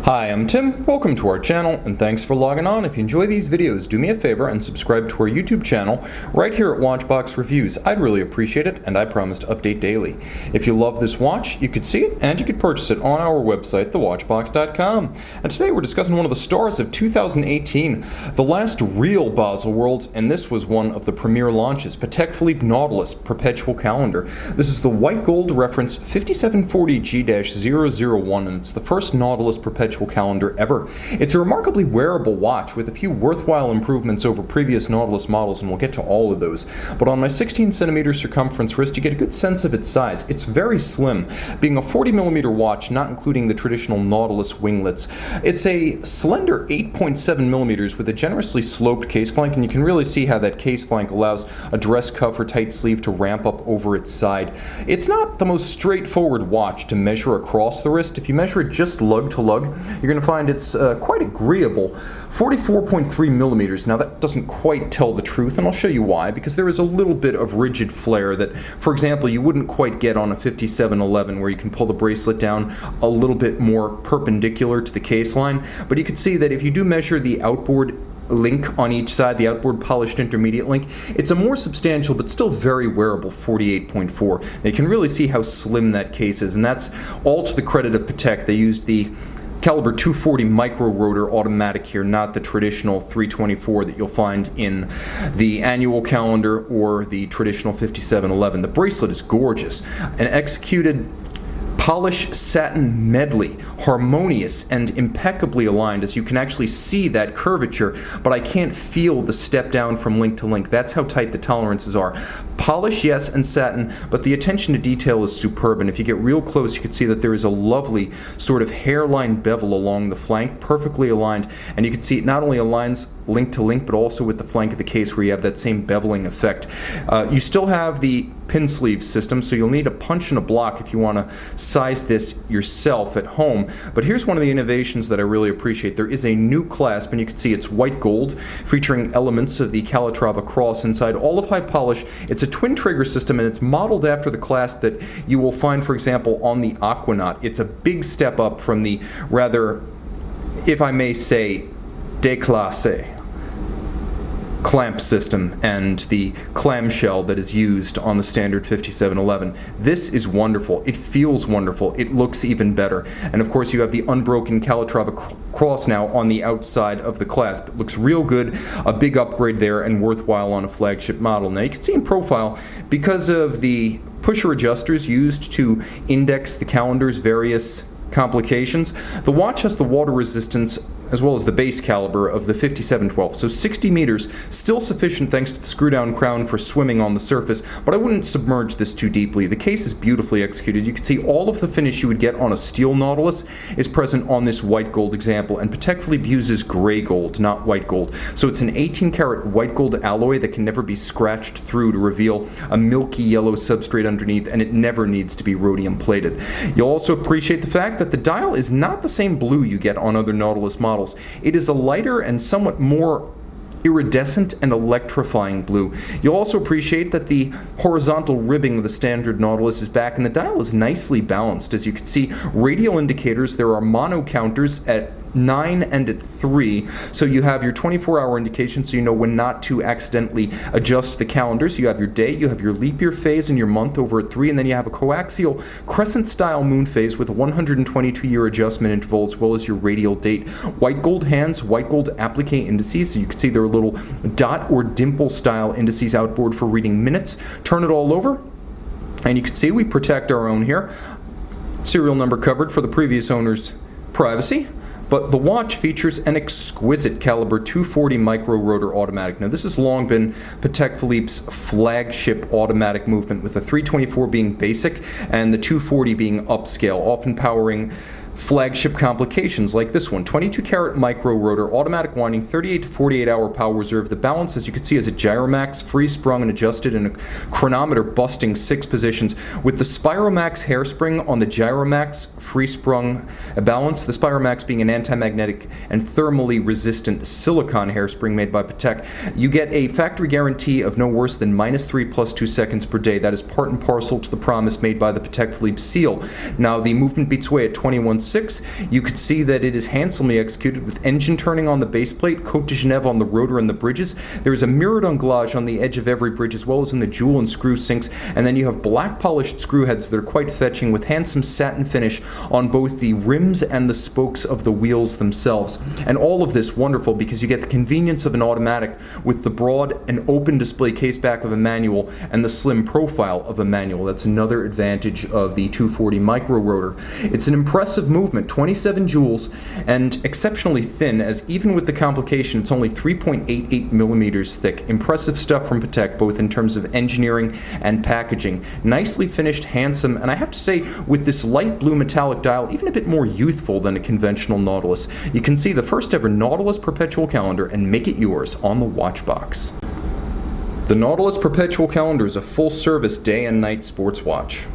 Hi, I'm Tim, welcome to our channel, and thanks for logging on. If you enjoy these videos, do me a favor and subscribe to our YouTube channel right here at Watchbox Reviews. I'd really appreciate it, and I promise to update daily. If you love this watch, you could see it, and you could purchase it on our website, thewatchbox.com. And today we're discussing one of the stars of 2018, the last real Basel World, and this was one of the premier launches, Patek Philippe Nautilus Perpetual Calendar. This is the white gold reference 5740G-001, and it's the first Nautilus Perpetual calendar ever. It's a remarkably wearable watch with a few worthwhile improvements over previous Nautilus models, and we'll get to all of those. But on my 16cm circumference wrist, you get a good sense of its size. It's very slim, being a 40mm watch, not including the traditional Nautilus winglets. It's a slender 8.7mm with a generously sloped case flank, and you can really see how that case flank allows a dress cuff or tight sleeve to ramp up over its side. It's not the most straightforward watch to measure across the wrist. If you measure it just lug to lug, you're going to find it's quite agreeable. 44.3mm. Now that doesn't quite tell the truth, and I'll show you why, because there is a little bit of rigid flare that, for example, you wouldn't quite get on a 5711, where you can pull the bracelet down a little bit more perpendicular to the case line. But you can see that if you do measure the outboard link on each side, the outboard polished intermediate link, it's a more substantial but still very wearable 48.4. Now you can really see how slim that case is, and that's all to the credit of Patek. They used the caliber 240 micro rotor automatic here, not the traditional 324 that you'll find in the annual calendar or the traditional 5711. The bracelet is gorgeous, an executed polish satin medley, harmonious and impeccably aligned, as you can actually see that curvature, but I can't feel the step down from link to link. That's how tight the tolerances are. Polish, yes, and satin, but the attention to detail is superb, and if you get real close, you can see that there is a lovely sort of hairline bevel along the flank, perfectly aligned, and you can see it not only aligns link to link, but also with the flank of the case where you have that same beveling effect. You still have the pin sleeve system, so you'll need a punch and a block if you want to size this yourself at home. But here's one of the innovations that I really appreciate. There is a new clasp, and you can see it's white gold, featuring elements of the Calatrava cross inside, all of high polish. It's a twin trigger system, and it's modeled after the clasp that you will find, for example, on the Aquanaut. It's a big step up from the rather, if I may say, déclassé clamp system and the clamshell that is used on the standard 5711. This is wonderful. It feels wonderful. It looks even better. And of course you have the unbroken Calatrava cross now on the outside of the clasp. It looks real good, a big upgrade there, and worthwhile on a flagship model. Now you can see in profile, because of the pusher adjusters used to index the calendar's various complications, the watch has the water resistance as well as the base caliber of the 5712. So 60 meters, still sufficient thanks to the screw-down crown for swimming on the surface, but I wouldn't submerge this too deeply. The case is beautifully executed. You can see all of the finish you would get on a steel Nautilus is present on this white gold example, and Patek Philippe uses gray gold, not white gold. So it's an 18 karat white gold alloy that can never be scratched through to reveal a milky yellow substrate underneath, and it never needs to be rhodium plated. You'll also appreciate the fact that the dial is not the same blue you get on other Nautilus models. It is a lighter and somewhat more iridescent and electrifying blue. You'll also appreciate that the horizontal ribbing of the standard Nautilus is back, and the dial is nicely balanced. As you can see, radial indicators, there are mono counters at 9 and at 3, so you have your 24-hour indication, so you know when not to accidentally adjust the calendars. You have your day, you have your leap year phase, and your month over at 3, and then you have a coaxial crescent-style moon phase with a 122-year adjustment interval, as well as your radial date. White gold hands, white gold applique indices, so you can see there are little dot or dimple style indices outboard for reading minutes. Turn it all over, and you can see we protect our own here. Serial number covered for the previous owner's privacy. But the watch features an exquisite caliber 240 micro rotor automatic. Now this has long been Patek Philippe's flagship automatic movement, with the 324 being basic and the 240 being upscale, often powering flagship complications like this one. 22 karat micro rotor, automatic winding, 38 to 48 hour power reserve. The balance, as you can see, is a Gyromax, free sprung and adjusted, and a chronometer busting 6 positions. With the Spiromax hairspring on the Gyromax free-sprung balance, the Spiromax being an anti-magnetic and thermally resistant silicone hairspring made by Patek. You get a factory guarantee of no worse than -3 + 2 seconds per day. That is part and parcel to the promise made by the Patek Philippe seal. Now, the movement beats away at 21.6. You could see that it is handsomely executed with engine turning on the base plate, Côte de Genève on the rotor and the bridges. There is a mirrored anglage on the edge of every bridge as well as in the jewel and screw sinks, and then you have black polished screw heads that are quite fetching with handsome satin finish on both the rims and the spokes of the wheels themselves. And all of this wonderful because you get the convenience of an automatic with the broad and open display case back of a manual and the slim profile of a manual. That's another advantage of the 240 micro rotor. It's an impressive movement, 27 joules, and exceptionally thin, as even with the complication, it's only 3.88 millimeters thick. Impressive stuff from Patek, both in terms of engineering and packaging. Nicely finished, handsome, and I have to say, with this light blue metallic dial, even a bit more youthful than a conventional Nautilus. You can see the first ever Nautilus Perpetual calendar and make it yours on the watch box. The Nautilus Perpetual calendar is a full-service day and night sports watch.